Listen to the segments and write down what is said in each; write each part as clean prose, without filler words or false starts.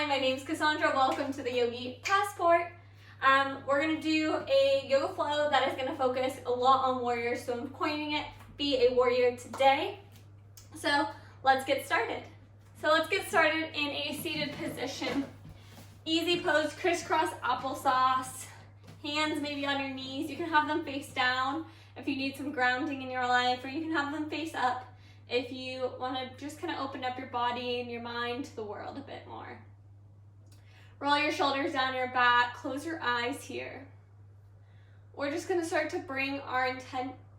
Hi, my name's Cassandra. Welcome to the Yogi Passport. We're going to do a yoga flow that is going to focus a lot on warriors, so I'm coining it Be a Warrior today. So let's get started. In a seated position. Easy pose, crisscross applesauce. Hands maybe on your knees. You can have them face down if you need some grounding in your life, or you can have them face up if you want to just kind of open up your body and your mind to the world a bit more. Roll your shoulders down your back, close your eyes here. We're just going to start to bring our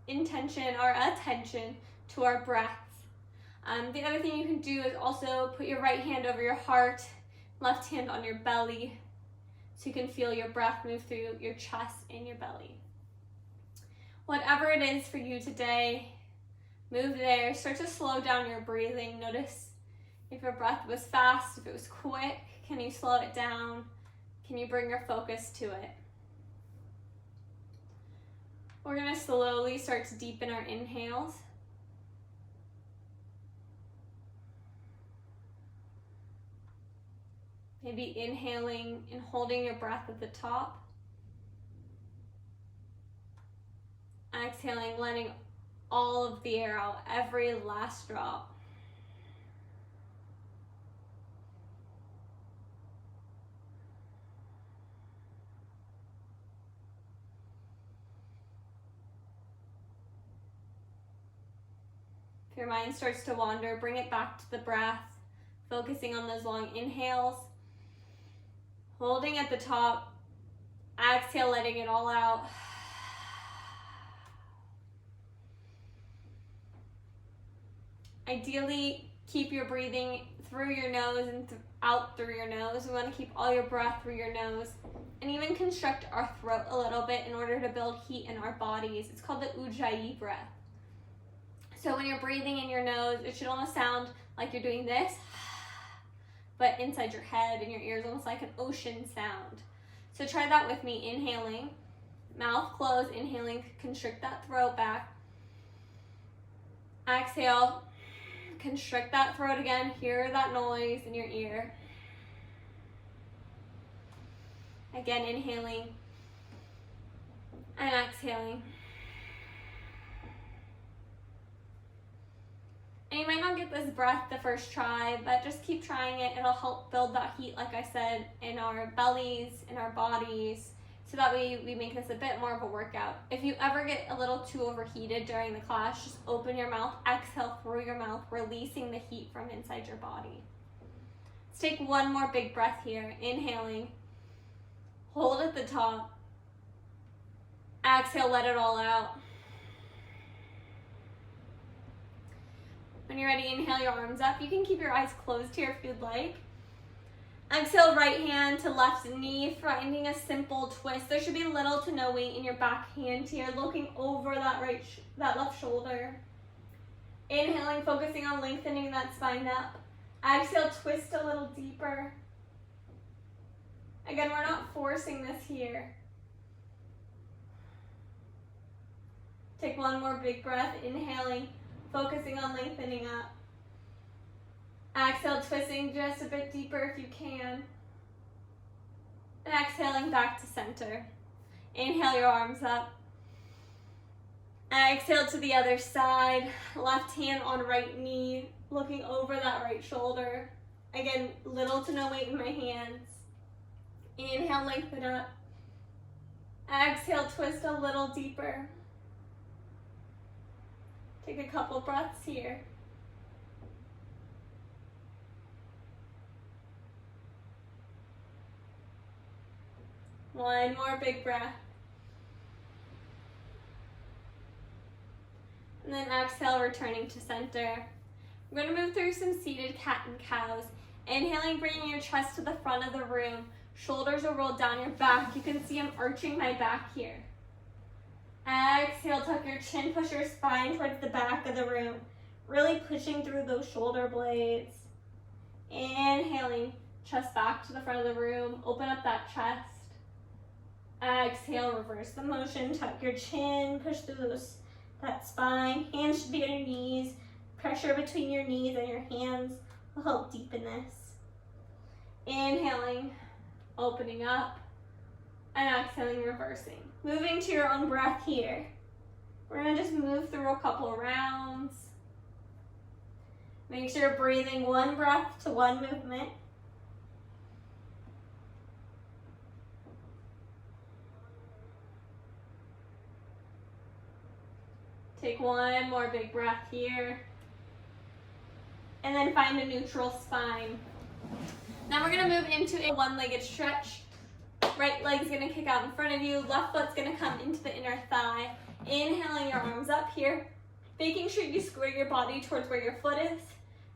attention to our breath. The other thing you can do is also put your right hand over your heart, left hand on your belly, so you can feel your breath move through your chest and your belly. Whatever it is for you today, move there. Start to slow down your breathing. Notice if your breath was fast, if it was quick. Can you slow it down? Can you bring your focus to it? We're going to slowly start to deepen our inhales. Maybe inhaling and holding your breath at the top. Exhaling, letting all of the air out, every last drop. If your mind starts to wander, bring it back to the breath, focusing on those long inhales. Holding at the top, exhale, letting it all out. Ideally, keep your breathing through your nose and out through your nose. We want to keep all your breath through your nose and even constrict our throat a little bit in order to build heat in our bodies. It's called the Ujjayi breath. So when you're breathing in your nose, it should almost sound like you're doing this, but inside your head and your ears, almost like an ocean sound. So try that with me. Inhaling, mouth closed, inhaling, constrict that throat back. Exhale, constrict that throat again, hear that noise in your ear. Again, inhaling and exhaling. And you might not get this breath the first try, but just keep trying it. It'll help build that heat, like I said, in our bellies, in our bodies, so that way we make this a bit more of a workout. If you ever get a little too overheated during the class, just open your mouth, exhale through your mouth, releasing the heat from inside your body. Let's take one more big breath here. Inhaling, hold at the top, exhale, let it all out. When you're ready, inhale your arms up. You can keep your eyes closed here if you'd like. Exhale, right hand to left knee, finding a simple twist. There should be little to no weight in your back hand here, looking over that left shoulder. Inhaling, focusing on lengthening that spine up. Exhale, twist a little deeper. Again, we're not forcing this here. Take one more big breath, inhaling, focusing on lengthening up. Exhale, twisting just a bit deeper if you can. And exhaling back to center. Inhale your arms up. Exhale to the other side. Left hand on right knee, looking over that right shoulder. Again, little to no weight in my hands. Inhale, lengthen up. Exhale, twist a little deeper. Take a couple breaths here. One more big breath. And then exhale, returning to center. We're going to move through some seated cat and cows. Inhaling, bringing your chest to the front of the room. Shoulders are rolled down your back. You can see I'm arching my back here. Exhale, tuck your chin, push your spine towards the back of the room. Really pushing through those shoulder blades. Inhaling, chest back to the front of the room. Open up that chest. Exhale, reverse the motion. Tuck your chin, push through that spine. Hands should be on your knees. Pressure between your knees and your hands will help deepen this. Inhale. Inhaling, opening up, and exhaling, reversing. Moving to your own breath here. We're gonna just move through a couple of rounds. Make sure you're breathing one breath to one movement. Take one more big breath here. And then find a neutral spine. Now we're gonna move into a one-legged stretch. Right leg's gonna kick out in front of you. Left foot's gonna come into the inner thigh. Inhaling your arms up here. Making sure you square your body towards where your foot is.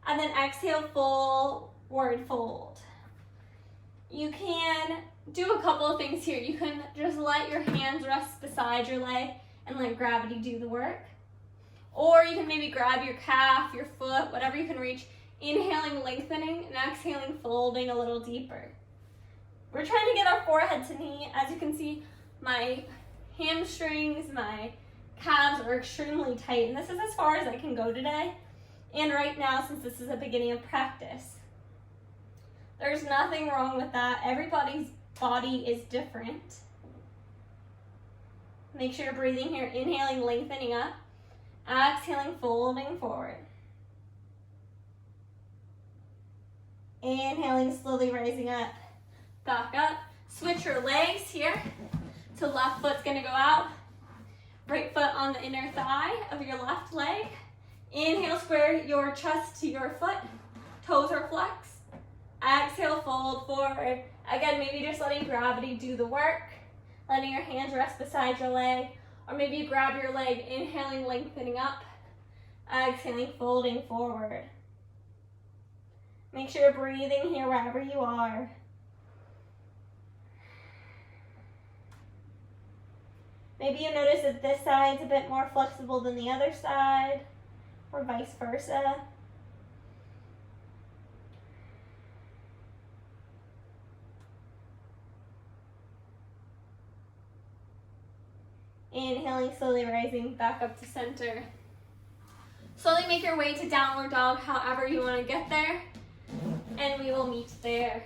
And then exhale, forward fold. You can do a couple of things here. You can just let your hands rest beside your leg and let gravity do the work. Or you can maybe grab your calf, your foot, whatever you can reach. Inhaling, lengthening, and exhaling, folding a little deeper. We're trying to get our forehead to knee. As you can see, my hamstrings, my calves are extremely tight, and this is as far as I can go today. And right now, since this is the beginning of practice, there's nothing wrong with that. Everybody's body is different. Make sure you're breathing here. Inhaling, lengthening up. Exhaling, folding forward. Inhaling, slowly rising up. Back up. Switch your legs here. So left foot's gonna go out. Right foot on the inner thigh of your left leg. Inhale, square your chest to your foot. Toes are flexed. Exhale, fold forward. Again, maybe just letting gravity do the work. Letting your hands rest beside your leg. Or maybe you grab your leg, inhaling, lengthening up. Exhaling, folding forward. Make sure you're breathing here wherever you are. Maybe you notice that this side's a bit more flexible than the other side, or vice versa. Inhaling, slowly rising back up to center. Slowly make your way to downward dog, however you want to get there, and we will meet there.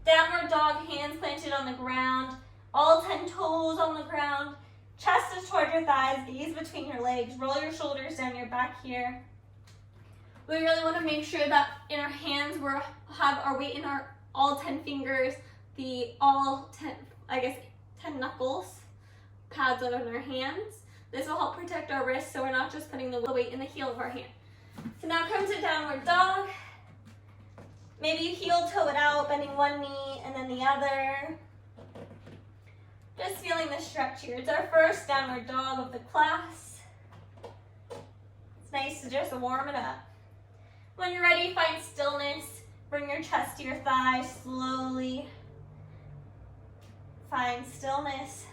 Downward dog, hands planted on the ground, all 10 toes on the ground, chest is toward your thighs, gaze between your legs, roll your shoulders down your back here. We really want to make sure that in our hands we have our weight in our all 10 fingers, the all 10 knuckles, pads on our hands. This will help protect our wrists so we're not just putting the weight in the heel of our hand. So now come to downward dog. Maybe you heel toe it out, bending one knee and then the other. Just feeling the stretch here. It's our first downward dog of the class. It's nice to just warm it up. When you're ready, find stillness. Bring your chest to your thighs slowly. Find stillness.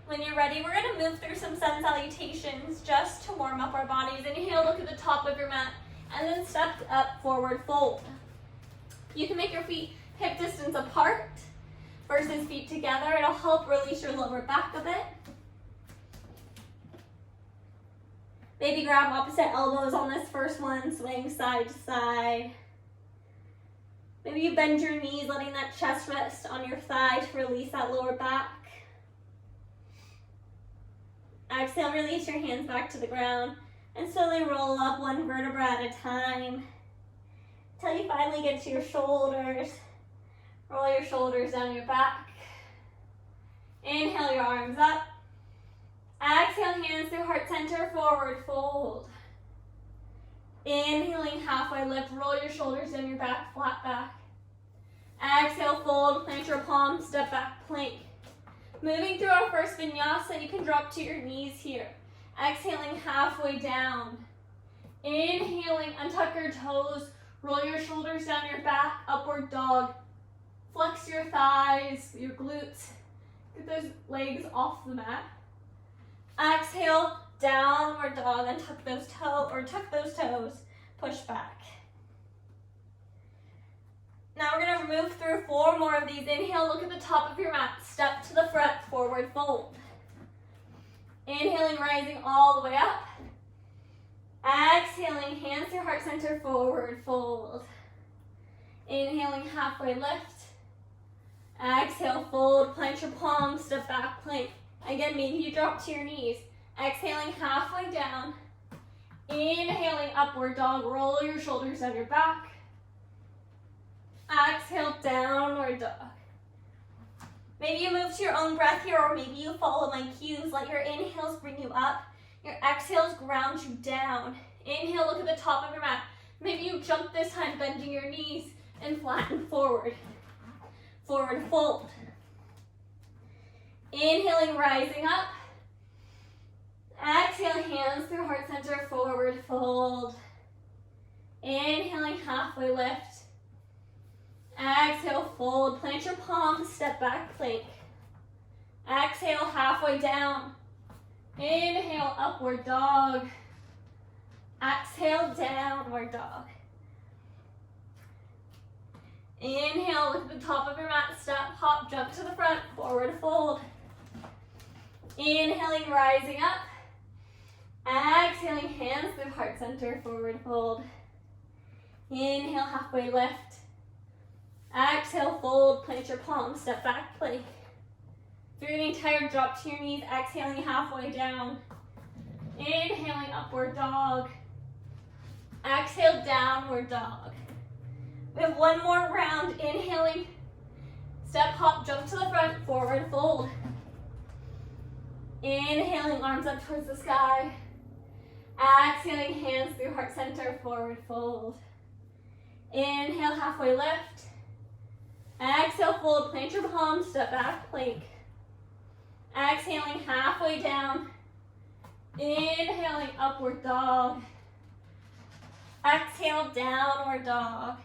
When you're ready, we're going to move through some sun salutations just to warm up our bodies. Inhale, look at the top of your mat, and then step up, forward fold. You can make your feet hip distance apart versus feet together. It'll help release your lower back a bit. Maybe grab opposite elbows on this first one, swing side to side. Maybe you bend your knees, letting that chest rest on your thigh to release that lower back. Exhale, release your hands back to the ground and slowly roll up one vertebra at a time until you finally get to your shoulders. Roll your shoulders down your back. Inhale your arms up. Exhale, hands through heart center, forward fold. Inhaling, halfway lift, roll your shoulders down your back, flat back. Exhale, fold, plant your palms, step back, plank. Moving through our first vinyasa, you can drop to your knees here. Exhaling, halfway down. Inhaling, untuck your toes, roll your shoulders down your back, upward dog. Flex your thighs, your glutes. Get those legs off the mat. Exhale, downward dog, and tuck those toes, push back. Now we're going to move through 4 more of these. Inhale, look at the top of your mat. Step to the front, forward fold. Inhaling, rising all the way up. Exhaling, hands to heart center, forward fold. Inhaling, halfway lift. Exhale, fold, plant your palms, step back, plank. Again, maybe you drop to your knees. Exhaling, halfway down. Inhaling, upward dog, roll your shoulders down your back. Exhale, downward dog. Maybe you move to your own breath here, or maybe you follow my cues. Let your inhales bring you up. Your exhales ground you down. Inhale, look at the top of your mat. Maybe you jump this time, bending your knees and flatten forward. Forward fold. Inhaling, rising up. Exhale, hands through heart center, forward fold. Inhaling, halfway lift. Exhale, fold, plant your palms, step back, plank. Exhale, halfway down. Inhale, upward dog. Exhale, downward dog. Inhale, look at the top of your mat, step, hop, jump to the front, forward fold. Inhaling, rising up. Exhaling, hands through heart center, forward fold. Inhale, halfway lift. Exhale, fold, plant your palms, step back, plank. If you're getting tired, drop to your knees, exhaling halfway down. Inhaling, upward dog. Exhale, downward dog. We have one more round. Inhaling, step, hop, jump to the front, forward fold. Inhaling, arms up towards the sky. Exhaling, hands through heart center, forward fold. Inhale, halfway lift. Exhale, fold, plant your palms, step back, plank. Exhaling, halfway down. Inhaling, upward dog. Exhale, downward dog.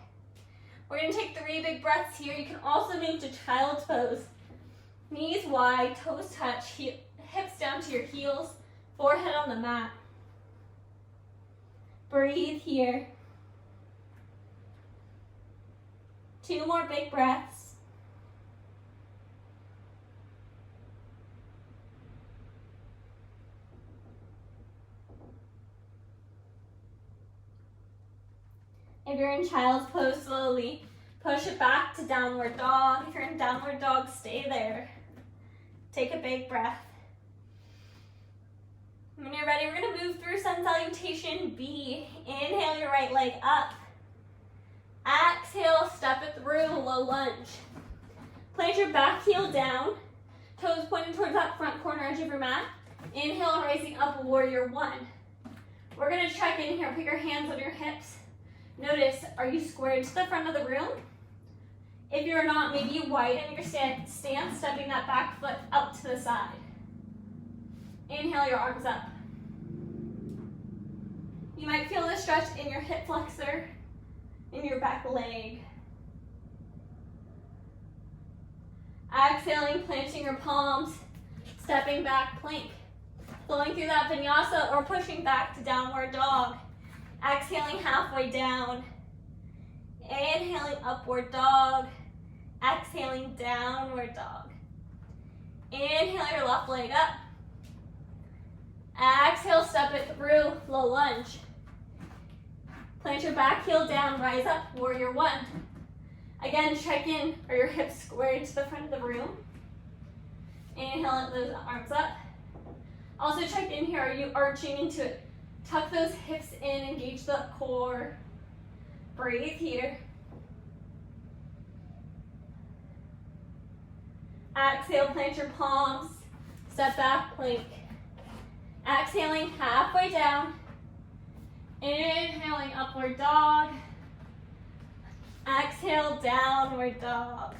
We're going to take 3 big breaths here. You can also move to child's pose. Knees wide, toes touch, hips down to your heels, forehead on the mat. Breathe here. 2 more big breaths. If you're in child's pose, slowly push it back to downward dog. If you're in downward dog, stay there. Take a big breath. When you're ready, we're going to move through sun salutation B. Inhale your right leg up. Exhale, step it through, low lunge. Plant your back heel down, toes pointing towards that front corner edge of your mat. Inhale, rising up, warrior 1. We're going to check in here. Put your hands on your hips. Notice, are you squared to the front of the room? If you're not, maybe you widen your stance, stepping that back foot out to the side. Inhale your arms up. You might feel the stretch in your hip flexor, in your back leg. Exhaling, planting your palms, stepping back, plank. Flowing through that vinyasa or pushing back to downward dog. Exhaling, halfway down. Inhaling, upward dog. Exhaling, downward dog. Inhale your left leg up. Exhale, step it through, low lunge. Plant your back heel down, rise up, warrior 1. Again, check in, are your hips squared to the front of the room? Inhale, those arms up. Also check in here, are you arching into it? Tuck those hips in, engage the core. Breathe here. Exhale, plant your palms. Step back, plank. Exhaling, halfway down. Inhaling, upward dog. Exhale, downward dog.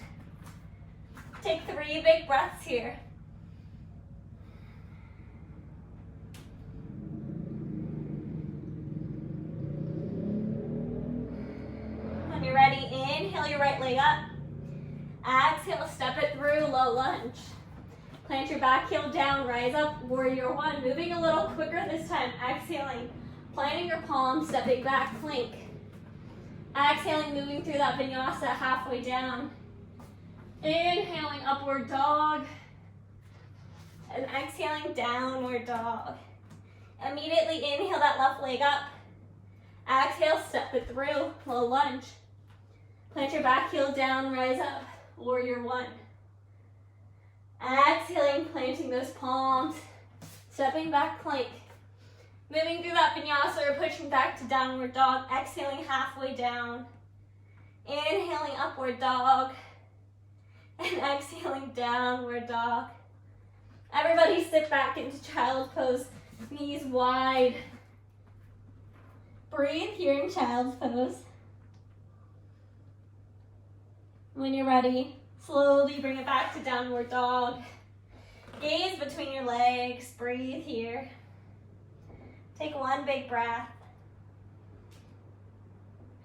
Take 3 big breaths here. When you're ready, inhale your right leg up. Exhale, step it through, low lunge. Plant your back heel down, rise up, warrior 1. Moving a little quicker this time. Exhaling, planting your palms, stepping back, plank. Exhaling, moving through that vinyasa halfway down. Inhaling, upward dog. And exhaling, downward dog. Immediately inhale that left leg up. Exhale, step it through, low lunge. Plant your back heel down, rise up, warrior one. Exhaling, planting those palms, stepping back plank. Moving through that vinyasa or pushing back to downward dog, exhaling halfway down. Inhaling upward dog, and exhaling downward dog. Everybody sit back into child's pose, knees wide. Breathe here in child's pose. When you're ready, slowly bring it back to downward dog. Gaze between your legs, breathe here. Take one big breath.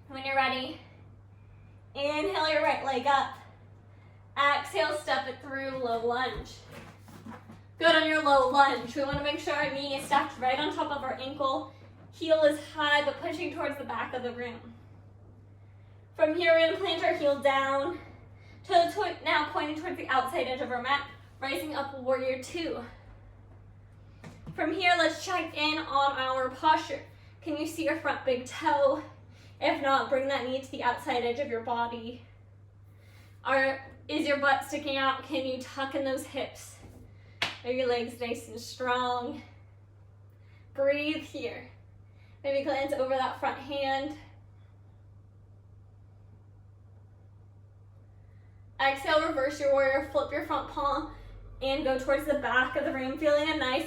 When you're ready, inhale your right leg up. Exhale, step it through, low lunge. Good on your low lunge. We want to make sure our knee is stacked right on top of our ankle. Heel is high, but pushing towards the back of the room. From here, we're going to plant our heel down. Toes now pointing towards the outside edge of our mat. Rising up, warrior two. From here, let's check in on our posture. Can you see your front big toe? If not, bring that knee to the outside edge of your body. Is your butt sticking out? Can you tuck in those hips? Are your legs nice and strong? Breathe here. Maybe glance over that front hand. Exhale, reverse your warrior, flip your front palm, and go towards the back of the room, feeling a nice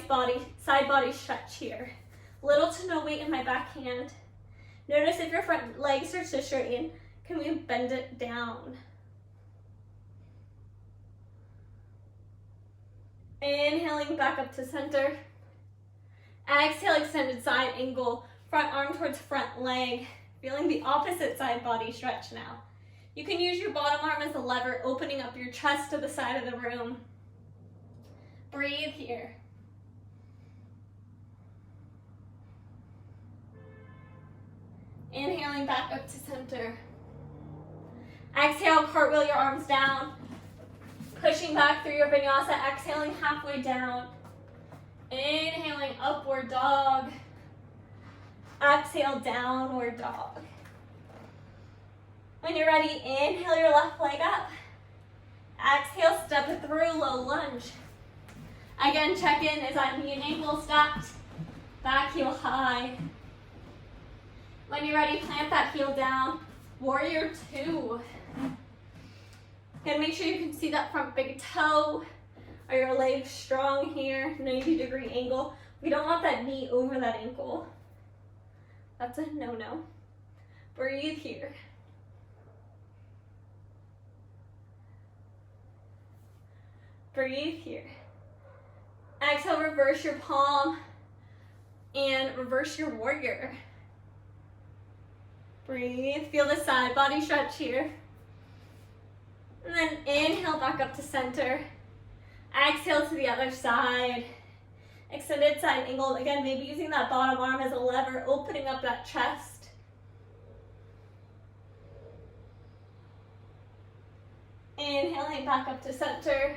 side body stretch here. Little to no weight in my back hand. Notice if your front leg starts to straighten, can we bend it down? Inhaling back up to center. Exhale, extended side angle, front arm towards front leg, feeling the opposite side body stretch now. You can use your bottom arm as a lever, opening up your chest to the side of the room. Breathe here. Inhaling back up to center. Exhale, cartwheel your arms down. Pushing back through your vinyasa, exhaling halfway down. Inhaling upward dog. Exhale, downward dog. When you're ready, inhale your left leg up. Exhale, step it through, low lunge. Again, check in, is that knee and ankle stacked? Back heel high. When you're ready, plant that heel down. Warrior two. Again, make sure you can see that front big toe. Are your legs strong here? 90-degree angle. We don't want that knee over that ankle. That's a no-no. Breathe here. Breathe here. Exhale, reverse your palm and reverse your warrior. Breathe. Feel the side body stretch here. And then inhale back up to center. Exhale to the other side. Extended side angle. Again, maybe using that bottom arm as a lever, opening up that chest. Inhaling back up to center.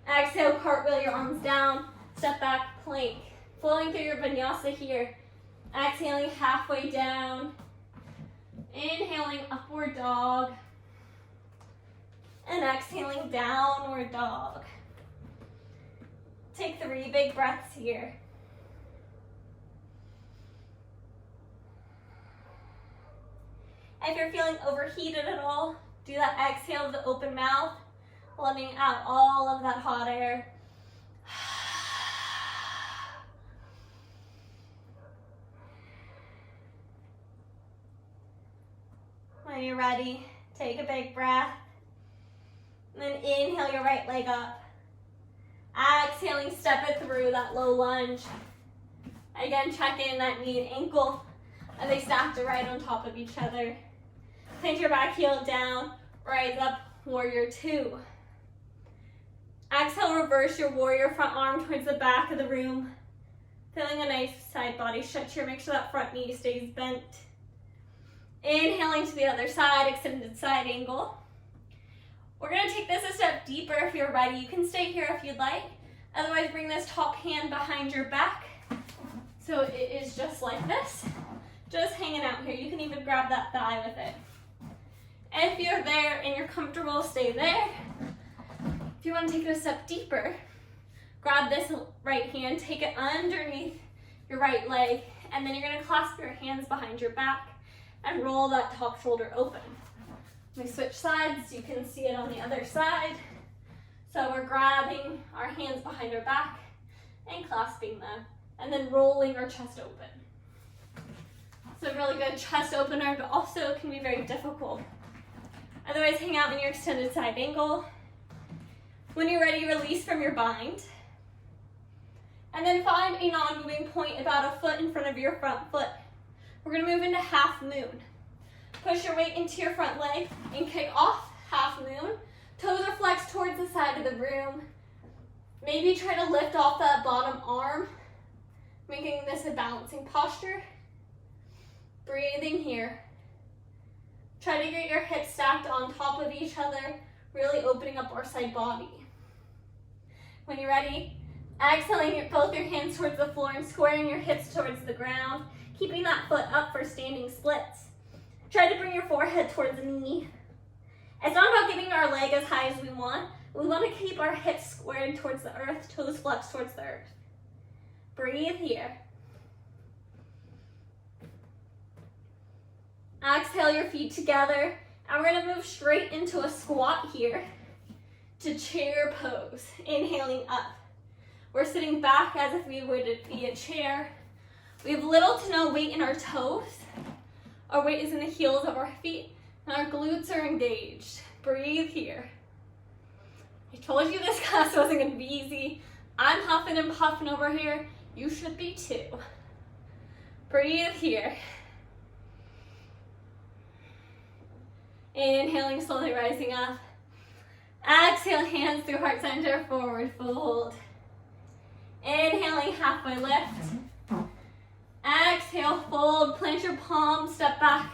Exhale, cartwheel your arms down. Step back, plank. Flowing through your vinyasa here. Exhaling halfway down. Inhaling upward dog. And exhaling downward dog. Take 3 big breaths here. If you're feeling overheated at all, do that exhale with the open mouth, letting out all of that hot air. When you're ready, take a big breath. And then inhale your right leg up. Exhaling, step it through that low lunge. Again, check in that knee and ankle. Are they stacked right on top of each other? Plant your back heel down, rise up, warrior two. Exhale, reverse your warrior front arm towards the back of the room. Feeling a nice side body stretch here. Make sure that front knee stays bent. Inhaling to the other side, extended side angle. We're going to take this a step deeper if you're ready. You can stay here if you'd like. Otherwise, bring this top hand behind your back. So it is just like this, just hanging out here. You can even grab that thigh with it. If you're there and you're comfortable, stay there. If you want to take it a step deeper, grab this right hand, take it underneath your right leg, and then you're going to clasp your hands behind your back and roll that top shoulder open. We switch sides, you can see it on the other side. So we're grabbing our hands behind our back and clasping them, and then rolling our chest open. It's a really good chest opener, but also can be very difficult. Otherwise, hang out in your extended side angle. When you're ready, release from your bind. And then find a non-moving point about a foot in front of your front foot. We're gonna move into half moon. Push your weight into your front leg and kick off half moon. Toes are flexed towards the side of the room. Maybe try to lift off that bottom arm, making this a balancing posture. Breathing here. Try to get your hips stacked on top of each other, really opening up our side body. When you're ready, exhaling both your hands towards the floor and squaring your hips towards the ground, keeping that foot up for standing splits. Try to bring your forehead towards the knee. It's not about getting our leg as high as we want. We want to keep our hips squared towards the earth, toes flexed towards the earth. Breathe here. Exhale your feet together, and we're going to move straight into a squat here to chair pose. Inhaling up. We're sitting back as if we would be a chair. We have little to no weight in our toes. Our weight is in the heels of our feet, and our glutes are engaged. Breathe here. I told you this class wasn't going to be easy. I'm huffing and puffing over here. You should be too. Breathe here. Inhaling, slowly rising up. Exhale, hands through heart center, forward fold. Inhaling, halfway lift. Exhale, fold, plant your palms, step back.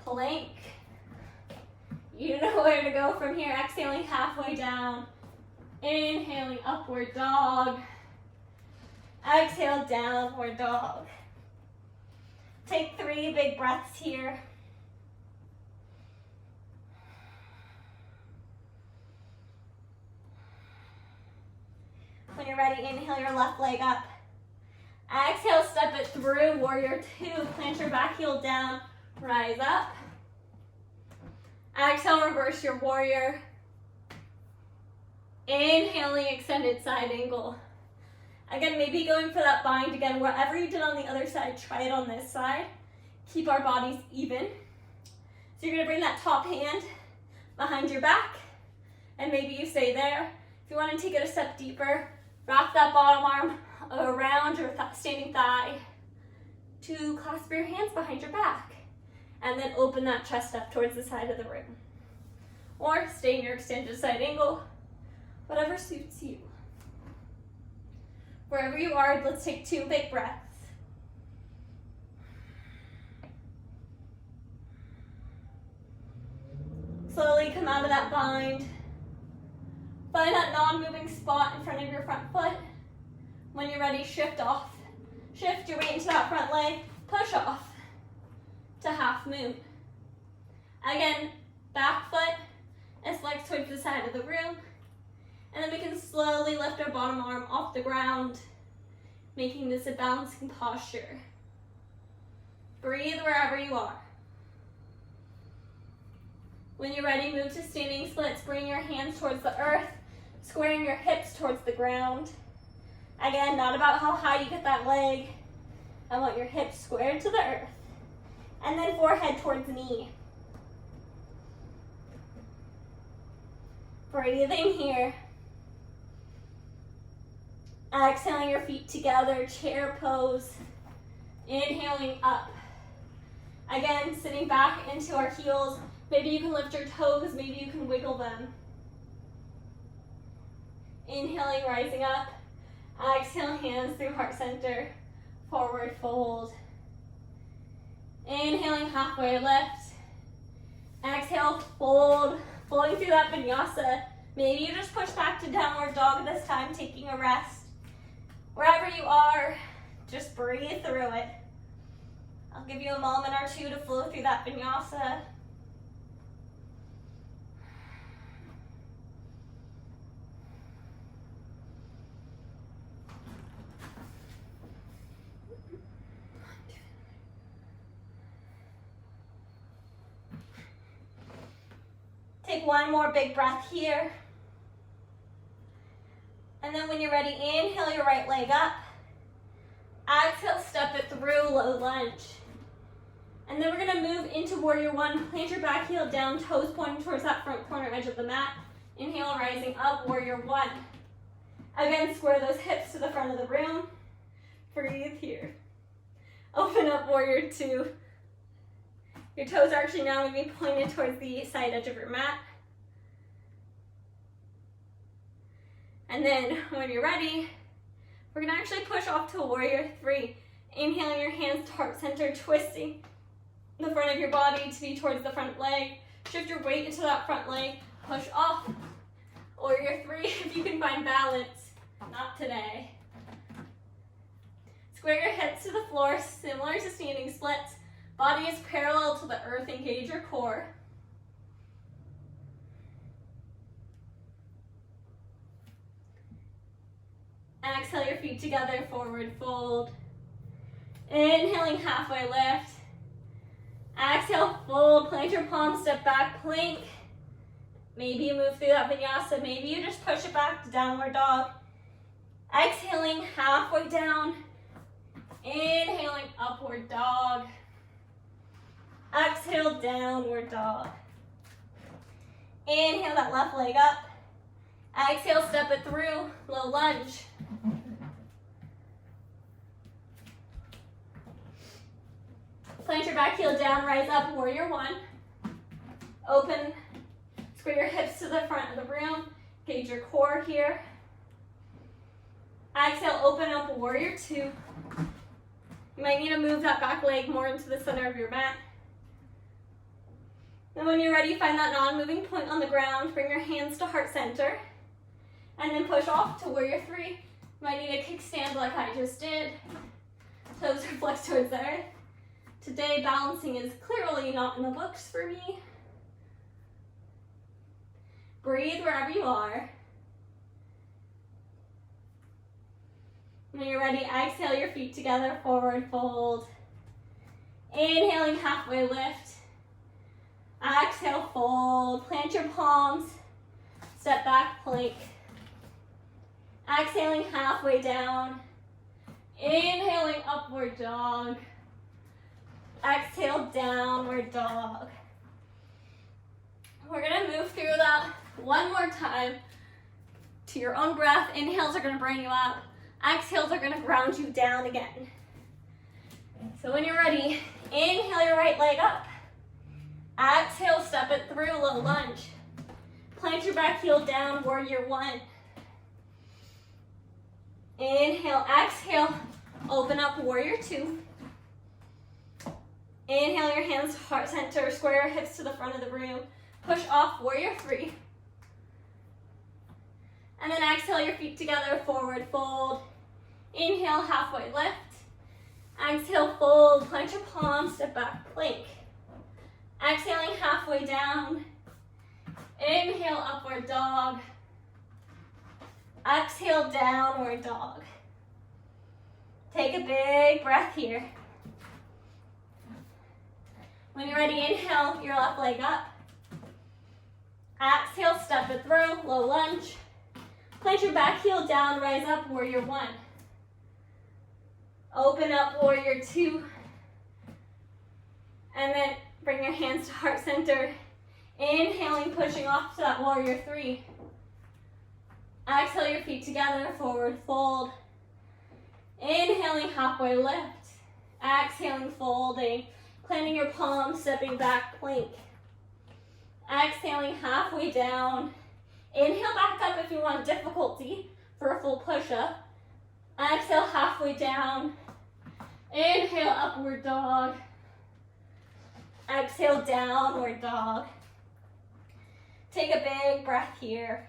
Plank. You know where to go from here. Exhaling, halfway down. Inhaling, upward dog. Exhale, downward dog. Take 3 big breaths here. When you're ready, inhale your left leg up. Exhale, step it through, warrior 2. Plant your back heel down, rise up. Exhale, reverse your warrior. Inhaling, extended side angle. Again, maybe going for that bind again. Whatever you did on the other side, try it on this side. Keep our bodies even. So you're gonna bring that top hand behind your back, and maybe you stay there. If you wanna take it a step deeper, wrap that bottom arm around your standing thigh to clasp your hands behind your back, and then open that chest up towards the side of the room. Or stay in your extended side angle, whatever suits you. Wherever you are, let's take 2 big breaths. Slowly come out of that bind. Find that non-moving spot in front of your front foot. When you're ready, shift off. Shift your weight into that front leg. Push off to half moon. Again, back foot is flexed towards the side of the room. And then we can slowly lift our bottom arm off the ground, making this a balancing posture. Breathe wherever you are. When you're ready, move to standing splits. Bring your hands towards the earth, squaring your hips towards the ground. Again, not about how high you get that leg. I want your hips squared to the earth. And then forehead towards knee. Breathing here. Exhaling your feet together, chair pose. Inhaling up. Again, sitting back into our heels. Maybe you can lift your toes, maybe you can wiggle them. Inhaling, rising up. Exhale, hands through heart center, forward fold. Inhaling, halfway lift. Exhale, fold, flowing through that vinyasa. Maybe you just push back to downward dog this time, taking a rest. Wherever you are, Just breathe through it. I'll give you a moment or two to flow through that vinyasa. Take one more big breath here. And then when you're ready, inhale your right leg up. Exhale, step it through, low lunge. And then we're gonna move into warrior one. Plant your back heel down, toes pointing towards that front corner edge of the mat. Inhale, rising up, warrior one. Again, square those hips to the front of the room. Breathe here. Open up, warrior two. Your toes are actually now going to be pointed towards the side edge of your mat. And then when you're ready, we're going to actually push off to warrior three. Inhaling your hands to heart center, twisting the front of your body to be towards the front leg. Shift your weight into that front leg. Push off. Warrior three, if you can find balance. Not today. Square your hips to the floor, similar to standing splits. Body is parallel to the earth. Engage your core. Exhale your feet together, forward fold. Inhaling, halfway lift. Exhale, fold, plant your palms, step back, plank. Maybe you move through that vinyasa, maybe you just push it back to downward dog. Exhaling, halfway down. Inhaling, upward dog. Exhale, downward dog. Inhale that left leg up. Exhale, step it through, low lunge. Plant your back heel down, rise up, warrior one. Open, square your hips to the front of the room. Engage your core here. Exhale, open up, warrior two. You might need to move that back leg more into the center of your mat. Then when you're ready, find that non-moving point on the ground. Bring your hands to heart center. And then push off to warrior three. You might need a kickstand like I just did. Toes are flexed towards the earth. Today, balancing is clearly not in the books for me. Breathe wherever you are. When you're ready, exhale your feet together, forward fold. Inhaling, halfway lift. Exhale, fold. Plant your palms. Step back, plank. Exhaling, halfway down. Inhaling, upward dog. Exhale, downward dog. We're gonna move through that one more time to your own breath. Inhales are gonna bring you up. Exhales are gonna ground you down again. So when you're ready, inhale your right leg up. Exhale, step it through, low lunge. Plant your back heel down, warrior one. Inhale, exhale, open up, warrior two. Inhale your hands to heart center, square your hips to the front of the room. Push off, warrior three. And then exhale your feet together, forward fold. Inhale, halfway lift. Exhale, fold, plant your palms, step back, plank. Exhaling, halfway down. Inhale, upward dog. Exhale, downward dog. Take a big breath here. When you're ready, inhale your left leg up. Exhale, step it through, low lunge. Plant your back heel down, rise up, warrior one. Open up, warrior two. And then bring your hands to heart center. Inhaling, pushing off to that warrior three. Exhale your feet together, forward fold. Inhaling, halfway lift. Exhaling, folding. Planting your palms, stepping back, plank. Exhaling, halfway down. Inhale back up if you want difficulty for a full push-up. Exhale, halfway down. Inhale, upward dog. Exhale, downward dog. Take a big breath here.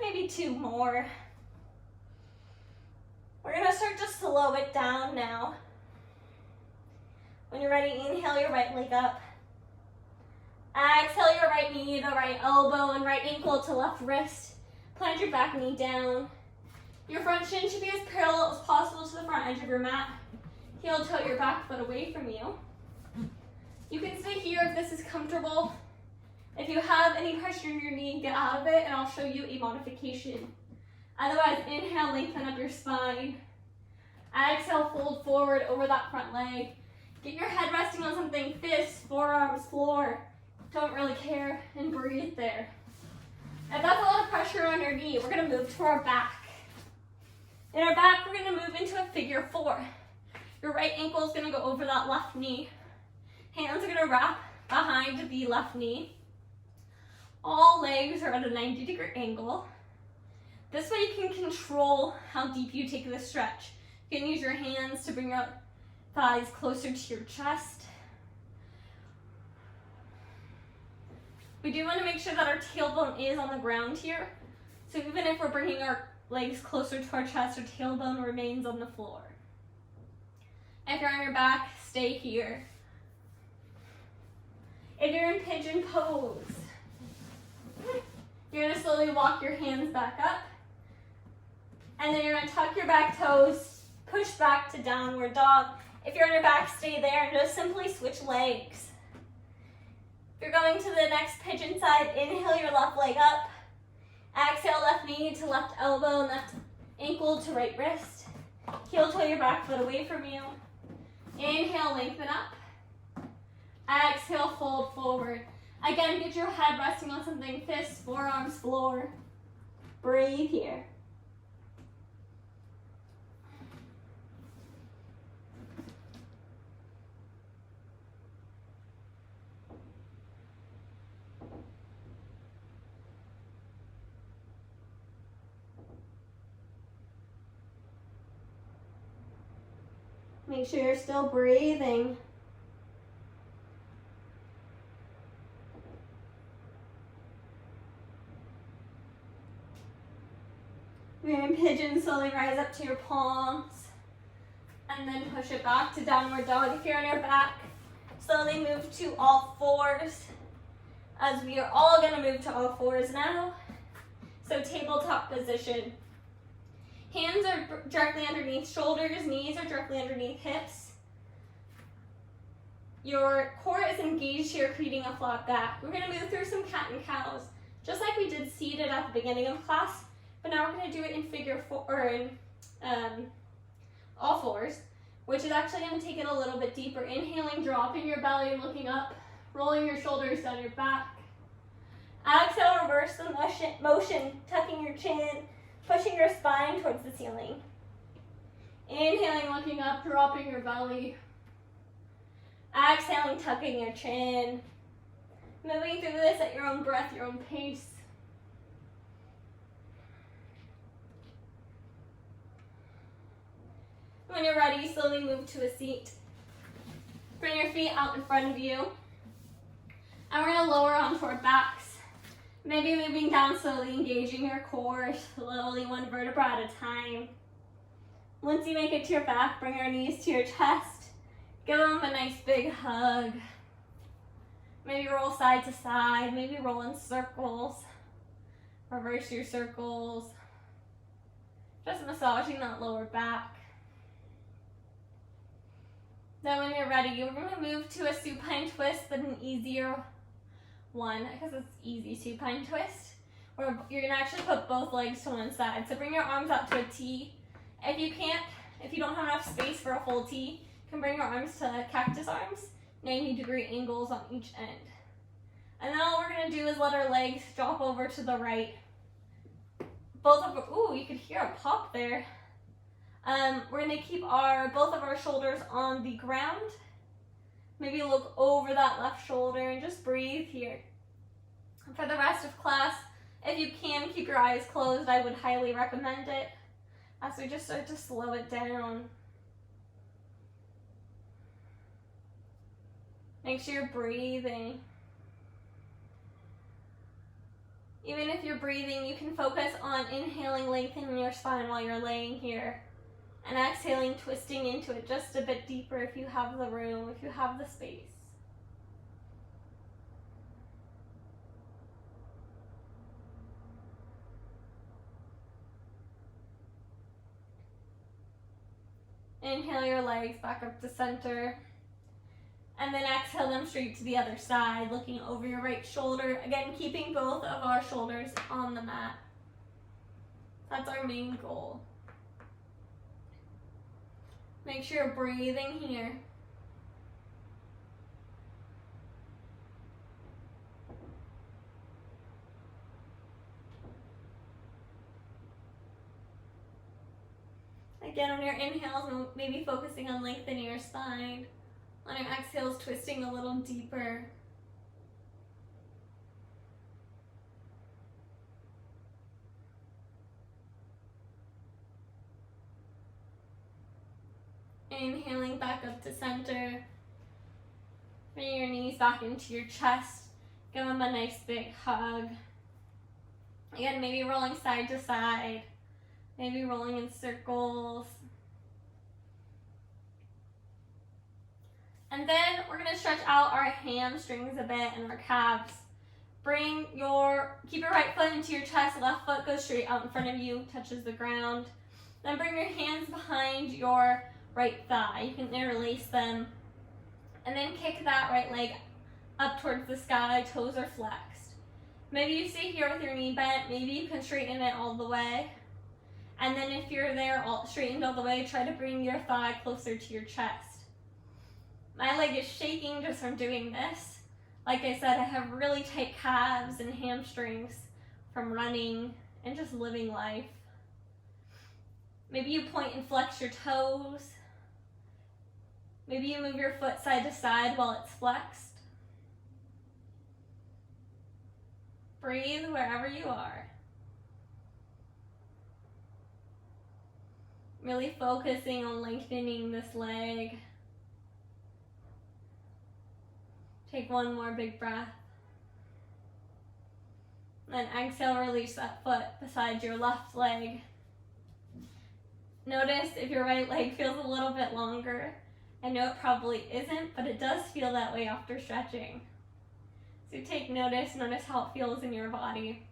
Maybe two more. We're gonna start to slow it down now. When you're ready, inhale your right leg up. Exhale your right knee to right elbow and right ankle to left wrist. Plant your back knee down. Your front shin should be as parallel as possible to the front edge of your mat. Heel toe your back foot away from you. You can stay here if this is comfortable. If you have any pressure in your knee, get out of it and I'll show you a modification. Otherwise, inhale, lengthen up your spine. Exhale, fold forward over that front leg. Get your head resting on something, fists, forearms, floor. Don't really care, and breathe there. If that's a lot of pressure on your knee, we're gonna move to our back. In our back, we're gonna move into a figure four. Your right ankle is gonna go over that left knee. Hands are gonna wrap behind the left knee. All legs are at a 90-degree angle. This way you can control how deep you take this stretch. You can use your hands to bring your thighs closer to your chest. We do want to make sure that our tailbone is on the ground here. So even if we're bringing our legs closer to our chest, our tailbone remains on the floor. If you're on your back, stay here. If you're in pigeon pose, you're going to slowly walk your hands back up. And then you're going to tuck your back toes, push back to downward dog. If you're on your back, stay there and just simply switch legs. If you're going to the next pigeon side, inhale your left leg up. Exhale, left knee to left elbow, left ankle to right wrist. Heel toe your back foot away from you. Inhale, lengthen up. Exhale, fold forward. Again, get your head resting on something, fists, forearms, floor. Breathe here. Make sure you're still breathing. You're in pigeon, slowly rise up to your palms. And then push it back to downward dog. If you're on your back, slowly move to all fours. As we are all gonna move to all fours now. So tabletop position. Hands are directly underneath shoulders, knees are directly underneath hips. Your core is engaged here, creating a flat back. We're gonna move through some cat and cows, just like we did seated at the beginning of class, but now we're gonna do it in figure four, or in all fours, which is actually gonna take it a little bit deeper. Inhaling, dropping your belly, looking up, rolling your shoulders down your back. Exhale, reverse the motion, tucking your chin, pushing your spine towards the ceiling. Inhaling, looking up, dropping your belly. Exhaling, tucking your chin. Moving through this at your own breath, your own pace. When you're ready, slowly move to a seat. Bring your feet out in front of you. And we're gonna lower onto our backs. Maybe moving down slowly, engaging your core, slowly one vertebra at a time. Once you make it to your back, bring your knees to your chest. Give them a nice big hug. Maybe roll side to side, maybe roll in circles. Reverse your circles. Just massaging that lower back. Then when you're ready, you're gonna move to a supine twist, but an easier one, because it's easy supine twist, where you're gonna actually put both legs to one side. So bring your arms out to a T. If you don't have enough space for a full T, you can bring your arms to cactus arms, 90-degree angles on each end. And then all we're gonna do is let our legs drop over to the right. Ooh, you could hear a pop there. We're gonna keep both of our shoulders on the ground. Maybe look over that left shoulder and just breathe here. For the rest of class, if you can keep your eyes closed, I would highly recommend it as we just start to slow it down. Make sure you're breathing. Even if you're breathing, you can focus on inhaling, lengthening your spine while you're laying here. And exhaling, twisting into it just a bit deeper if you have the room, if you have the space. Inhale your legs back up to center. And then exhale them straight to the other side, looking over your right shoulder. Again, keeping both of our shoulders on the mat. That's our main goal. Make sure you're breathing here. Again, on your inhales, maybe focusing on lengthening your spine. On your exhales, twisting a little deeper. Inhaling back up to center. Bring your knees back into your chest. Give them a nice big hug. Again, maybe rolling side to side. Maybe rolling in circles. And then we're gonna stretch out our hamstrings a bit and our calves. Keep your right foot into your chest, left foot goes straight out in front of you, touches the ground. Then bring your hands behind your right thigh. You can interlace them. And then kick that right leg up towards the sky, toes are flexed. Maybe you stay here with your knee bent, maybe you can straighten it all the way. And then if you're there all straightened all the way, try to bring your thigh closer to your chest. My leg is shaking just from doing this. Like I said, I have really tight calves and hamstrings from running and just living life. Maybe you point and flex your toes. Maybe you move your foot side to side while it's flexed. Breathe wherever you are. Really focusing on lengthening this leg. Take one more big breath. Then exhale, release that foot beside your left leg. Notice if your right leg feels a little bit longer. I know it probably isn't, but it does feel that way after stretching. So take notice how it feels in your body.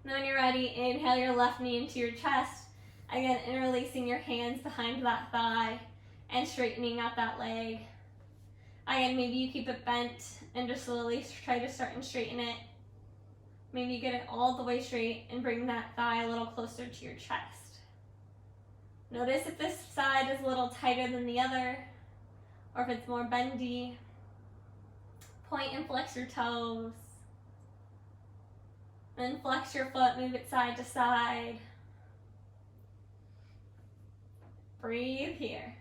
And when you're ready, inhale your left knee into your chest. Again, interlacing your hands behind that thigh and straightening out that leg. Again, maybe you keep it bent and just slowly try to start and straighten it. Maybe you get it all the way straight and bring that thigh a little closer to your chest. Notice if this side is a little tighter than the other, or if it's more bendy. Point and flex your toes. Then flex your foot, move it side to side. Breathe here.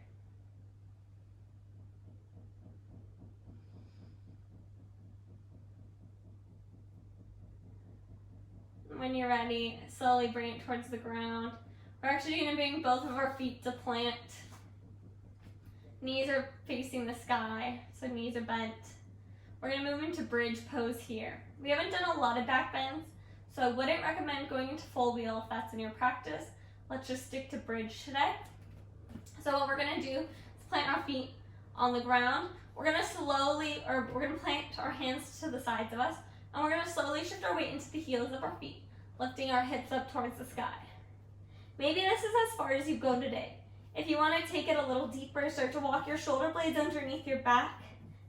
When you're ready, slowly bring it towards the ground. We're actually going to bring both of our feet to plant. Knees are facing the sky, so knees are bent. We're going to move into bridge pose here. We haven't done a lot of back bends, so I wouldn't recommend going into full wheel if that's in your practice. Let's just stick to bridge today. So what we're going to do is plant our feet on the ground. We're going to plant our hands to the sides of us, and we're going to slowly shift our weight into the heels of our feet, lifting our hips up towards the sky. Maybe this is as far as you go today. If you want to take it a little deeper, start to walk your shoulder blades underneath your back,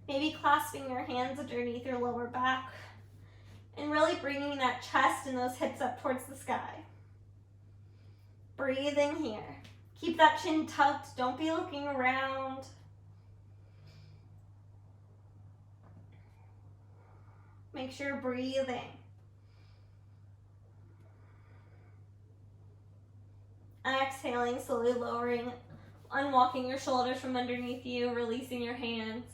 maybe clasping your hands underneath your lower back, and really bringing that chest and those hips up towards the sky. Breathing here. Keep that chin tucked, don't be looking around. Make sure you're breathing. Exhaling, slowly lowering, unwalking your shoulders from underneath you, releasing your hands,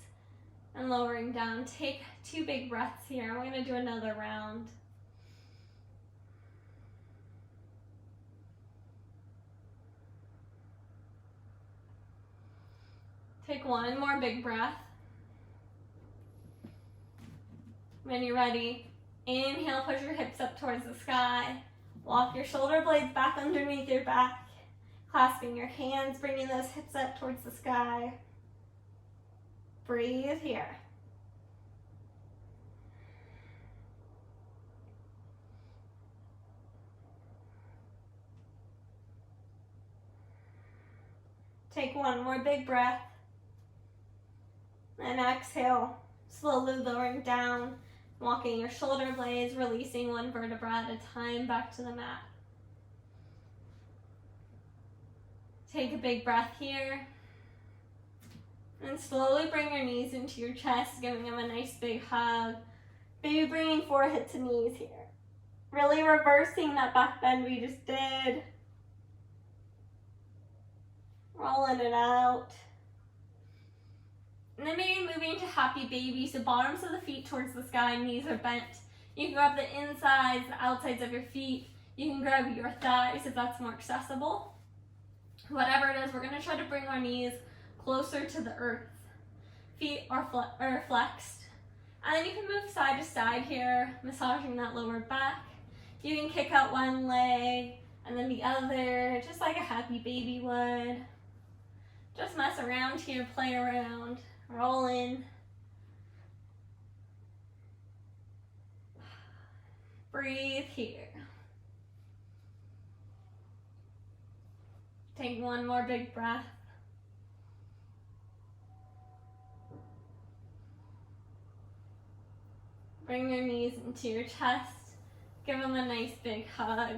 and lowering down. Take 2 big breaths here. We're going to do another round. Take 1 more big breath. When you're ready, inhale, push your hips up towards the sky. Walk your shoulder blades back underneath your back. Clasping your hands, bringing those hips up towards the sky. Breathe here. Take one more big breath. And exhale, slowly lowering down, walking your shoulder blades, releasing one vertebra at a time back to the mat. Take a big breath here. And slowly bring your knees into your chest, giving them a nice big hug. Maybe bringing forehead to knees here. Really reversing that back bend we just did. Rolling it out. And then maybe moving into happy baby. So bottoms of the feet towards the sky, knees are bent. You can grab the insides, the outsides of your feet. You can grab your thighs if that's more accessible. Whatever it is, we're gonna try to bring our knees closer to the earth. Feet are flexed. And then you can move side to side here, massaging that lower back. You can kick out one leg and then the other, just like a happy baby would. Just mess around here, play around, roll in. Breathe here. Take one more big breath. Bring your knees into your chest. Give them a nice big hug.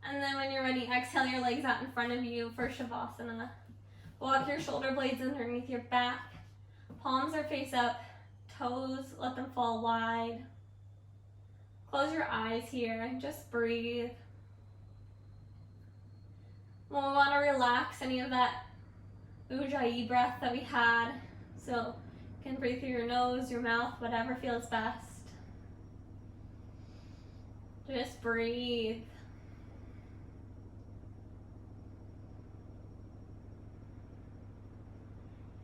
And then when you're ready, exhale your legs out in front of you for Shavasana. Walk your shoulder blades underneath your back. Palms are face up. Toes, let them fall wide. Close your eyes here and just breathe. Well, we want to relax any of that Ujjayi breath that we had. So you can breathe through your nose, your mouth, whatever feels best. Just breathe.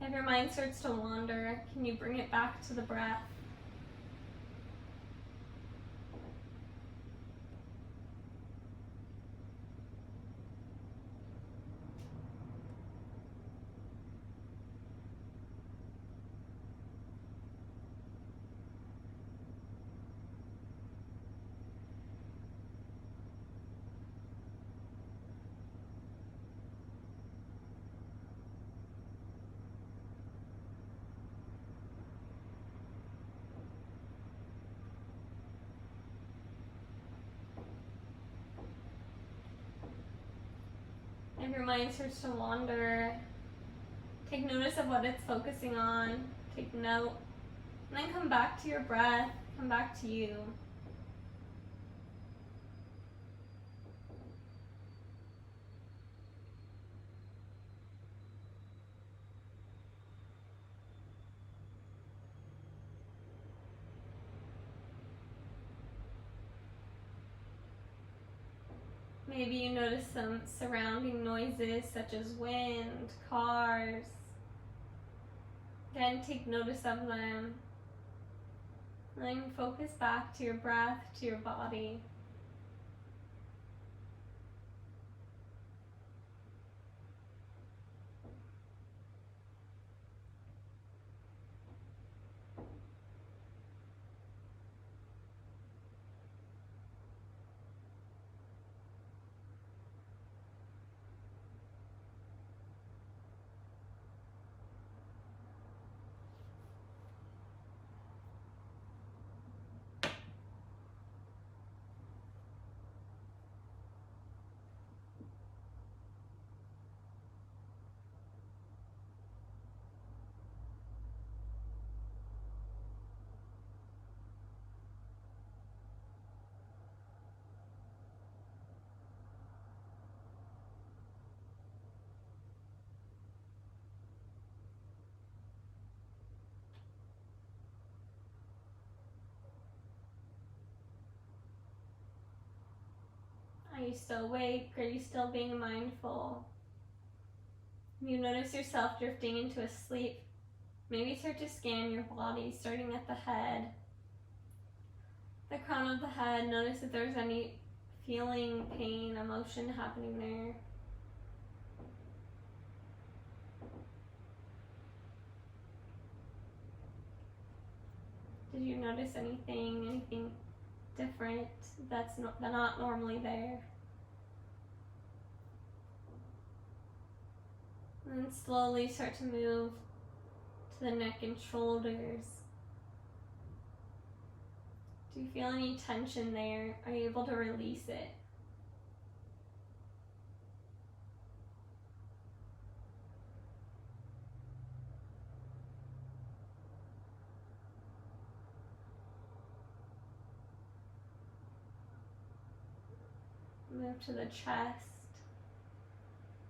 If your mind starts to wander, can you bring it back to the breath? If your mind starts to wander, take notice of what it's focusing on, take note, and then come back to your breath, come back to you. Maybe you notice some surrounding noises such as wind, cars. Again, take notice of them. And then focus back to your breath, to your body. Are you still awake? Are you still being mindful? You notice yourself drifting into a sleep. Maybe start to scan your body, starting at the head. the crown of the head. Notice if there's any feeling, pain, emotion happening there. Did you notice anything different that's not normally there? And then slowly start to move to the neck and shoulders. Do you feel any tension there? Are you able to release it? Move to the chest.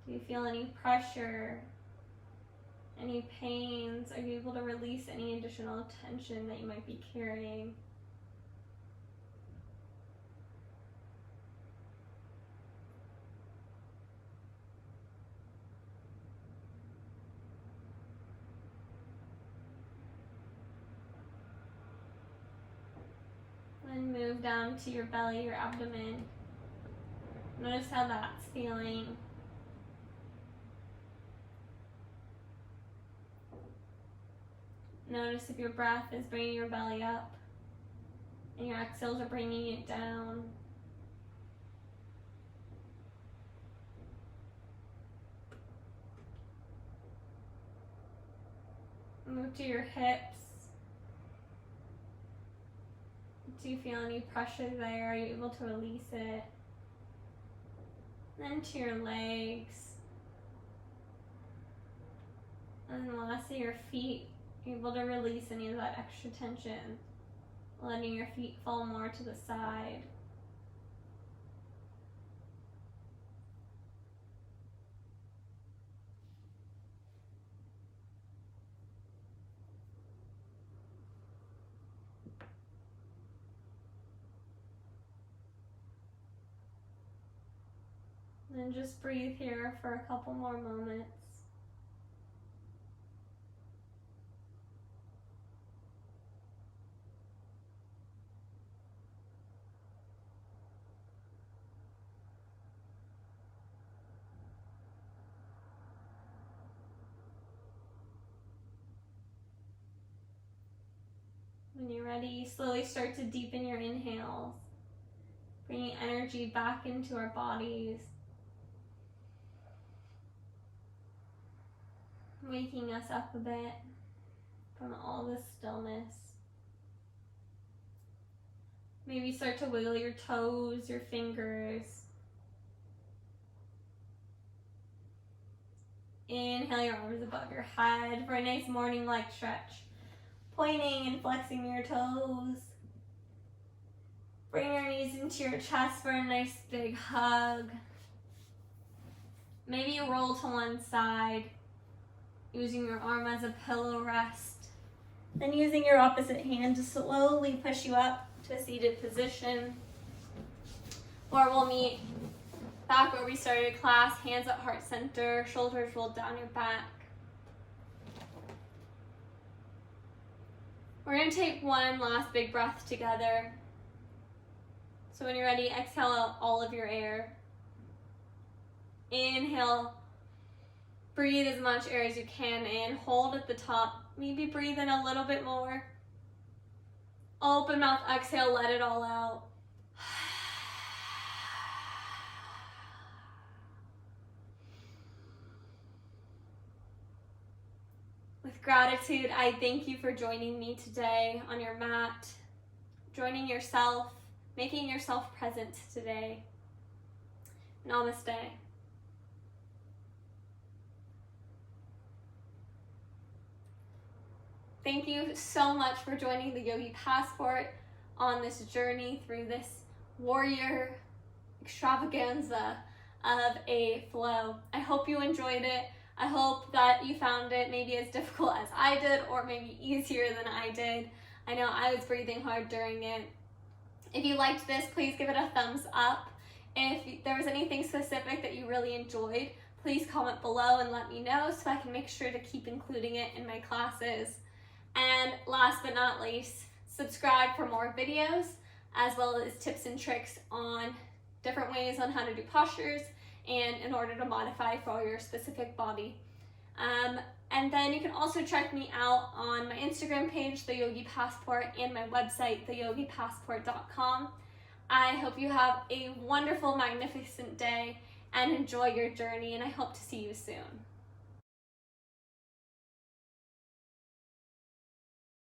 Do you feel any pressure? Any pains? Are you able to release any additional tension that you might be carrying? Then move down to your belly, your abdomen. Notice how that's feeling. Notice if your breath is bringing your belly up and your exhales are bringing it down. Move to your hips. Do you feel any pressure there? Are you able to release it? Then to your legs. And then lastly, your feet. You're able to release any of that extra tension, letting your feet fall more to the side. And just breathe here for a couple more moments. When you're ready, slowly start to deepen your inhales, bringing energy back into our bodies, waking us up a bit from all this stillness. Maybe start to wiggle your toes, your fingers. Inhale your arms above your head for a nice morning-like stretch. Pointing and flexing your toes. Bring your knees into your chest for a nice big hug. Maybe you roll to one side, using your arm as a pillow rest. Then using your opposite hand to slowly push you up to a seated position. Or we'll meet back where we started class, hands at heart center, shoulders rolled down your back. We're going to take one last big breath together. So when you're ready, exhale out all of your air. Inhale, breathe as much air as you can in, hold at the top, maybe breathe in a little bit more. Open mouth, exhale, let it all out. With gratitude, I thank you for joining me today on your mat, joining yourself, making yourself present today. Namaste. Thank you so much for joining the Yogi Passport on this journey through this warrior extravaganza of a flow. I hope you enjoyed it. I hope that you found it maybe as difficult as I did, or maybe easier than I did. I know I was breathing hard during it. If you liked this, please give it a thumbs up. If there was anything specific that you really enjoyed, please comment below and let me know so I can make sure to keep including it in my classes. And last but not least, subscribe for more videos. as well as tips and tricks on different ways on how to do postures and in order to modify for your specific body. And then you can also check me out on my Instagram page, The Yogi Passport, and my website, theyogipassport.com. I hope you have a wonderful, magnificent day and enjoy your journey, and I hope to see you soon.